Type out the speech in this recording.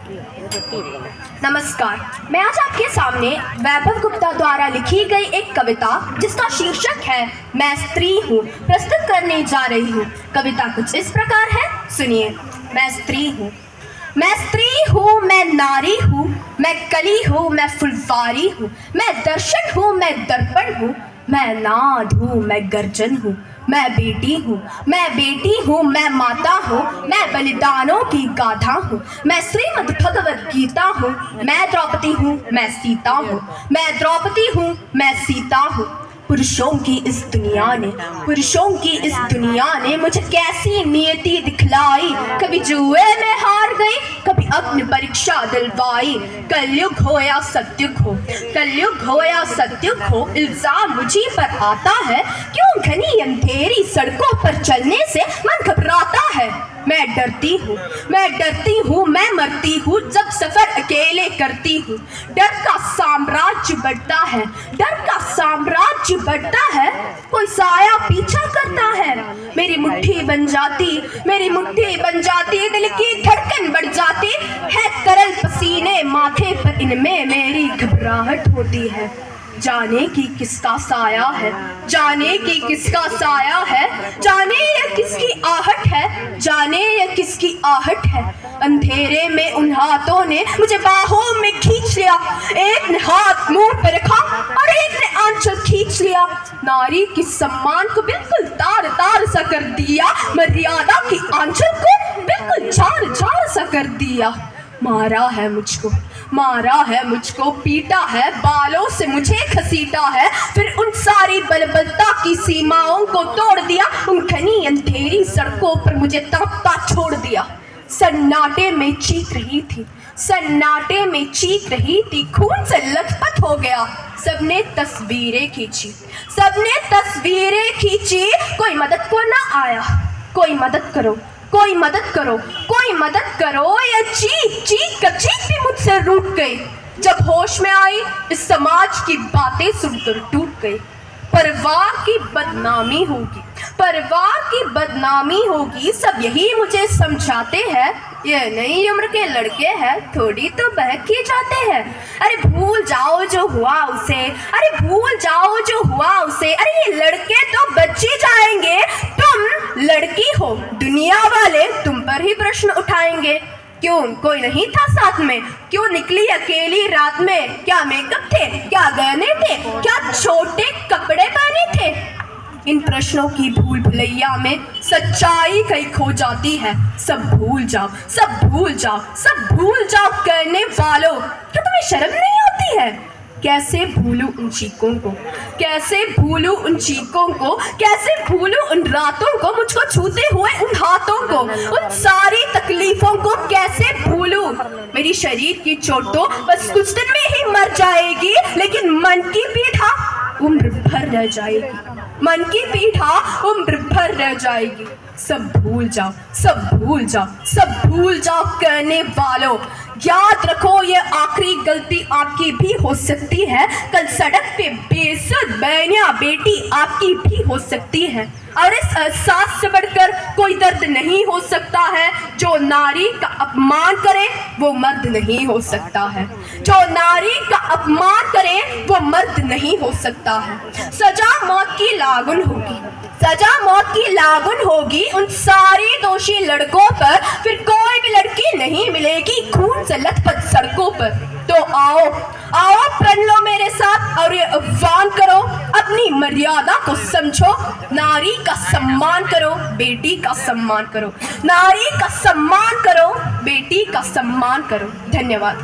नमस्कार, मैं आज आपके सामने वैभव गुप्ता द्वारा लिखी गई एक कविता जिसका शीर्षक है मैं स्त्री हूँ प्रस्तुत करने जा रही हूँ। कविता कुछ इस प्रकार है, सुनिए। मैं स्त्री हूँ, मैं स्त्री हूँ, मैं नारी हूँ, मैं कली हूँ, मैं फुलवारी हूँ, मैं दर्शन हूँ, मैं दर्पण हूँ, मैं नाद हूँ, मैं गर्जन हूँ, मैं बेटी हूँ, मैं बेटी हूँ, मैं माता हूँ, मैं बलिदानों की गाथा हूँ, मैं श्रीमद् भगवद गीता हूँ, मैं द्रौपदी हूँ, मैं सीता हूँ, मैं द्रौपदी हूँ, मैं सीता हूँ। पुरुषों की इस दुनिया ने मुझे कैसी नियति दिखलाई, कभी जुए में हार गई, कभी अग्नि परीक्षा दिलवाई। कलयुग हो या सतयुग हो, कलयुग हो या सतयुग हो, इल्जाम मुझी पर आता है। क्यों घनी अंधेरी सड़कों पर चलने से मन घबराता है। मैं डरती हूँ, मैं डरती हूँ, मैं मरती हूँ जब सफर अकेले करती हूँ। डर का साम्राज्य बढ़ता है, डर का साम्राज्य बढ़ता है, कोई साया पीछा करता है। मेरी मुट्ठी बन जाती, मेरी मुट्ठी बन जाती, दिल की धड़कन बढ़ जाती है। तरल पसीने माथे पर, इनमें मेरी घबराहट होती है। जाने की किसका साया है, जाने की किसका साया है, जाने ये किसकी आहट है, जाने ये किसकी आहट है। अंधेरे में उन हाथों ने मुझे बाहों में खींच लिया, एक ने हाथ मुंह पर रखा और एक ने आंचल खींच लिया। नारी की सम्मान को बिल्कुल तार तार सा कर दिया, मर्यादा की आंचल को बिल्कुल झाड़ झाड़ सा कर दिया। मारा है मुझको, मारा है मुझको, पीटा है, बालों से मुझे घसीटा है, फिर उन सारी बलबलता की सीमाओं को तोड़ दिया। उन घनी अंधेरी सड़कों पर मुझे तड़पता छोड़ दिया। सन्नाटे में चीख रही थी, सन्नाटे में चीख रही थी, खून से लथपथ हो गया। सबने तस्वीरें खींची, सबने तस्वीरें खींची, कोई मदद को ना आया। कोई मदद करो, कोई मदद करो, कोई मदद करो। ये चीख चीख कर चीख भी मुझसे रूठ गई। जब होश में आई इस समाज की बातें सुनकर टूट गई। परवाह की बदनामी होगी, परवाह की बदनामी होगी, सब यही मुझे समझाते हैं। ये नई उम्र के लड़के हैं, थोड़ी तो बहक ही जाते हैं। अरे भूल जाओ जो हुआ उसे, अरे भूल जाओ जो हुआ उसे। अरे ये लड़के तो बच ही जाएंगे, तुम लड़की हो, दुनिया वाले तुम पर ही प्रश्न उठाएंगे। क्यों कोई नहीं था साथ में, क्यों निकली अकेली रात में, क्या मेकअप थे, क्या गहने थे, क्या छोटे कपड़े पहने थे। इन प्रश्नों की भूल भुलैया में सच्चाई कहीं खो जाती है। सब भूल जाओ, सब भूल जाओ, सब भूल जाओ करने वालों, क्या तुम्हें शर्म नहीं आती है। कैसे भूलूं उन चीखों को, कैसे भूलूं उन चीखों को, कैसे भूलूं उन रातों को, मुझको छूते हुए उन हाथों को, उन सारी तकलीफों को कैसे भूलूं। मेरी शरीर की चोट तो बस कुछ दिन में ही मर जाएगी, लेकिन मन की पीड़ा उम्र भर रह जाएगी, मन की पीड़ा उम्र भर रह जाएगी। सब भूल जाओ, सब भूल जाओ, सब भूल जाओ करने वालों। याद रखो ये आखिरी गलती आपकी भी हो सकती है। कल सड़क पे बेइज्जत बहनिया बेटी आपकी भी हो सकती है। और इस एहसास से बढ़कर कोई दर्द नहीं हो सकता है। जो नारी का अपमान करे वो मर्द नहीं हो सकता है, जो नारी का अपमान करे वो मर्द नहीं हो सकता है। सजा मौत की लागुन होगी, सजा मौत की लागुन होगी उन सारी दोषी लड़कों पर। फिर कोई भी लड़की नहीं मिलेगी खून से लथपथ सड़कों पर। तो आओ आओ प्रण लो मेरे साथ और ये आह्वान करो, अपनी मर्यादा को समझो। नारी का सम्मान करो, बेटी का सम्मान करो, नारी का सम्मान करो, बेटी का सम्मान करो। धन्यवाद।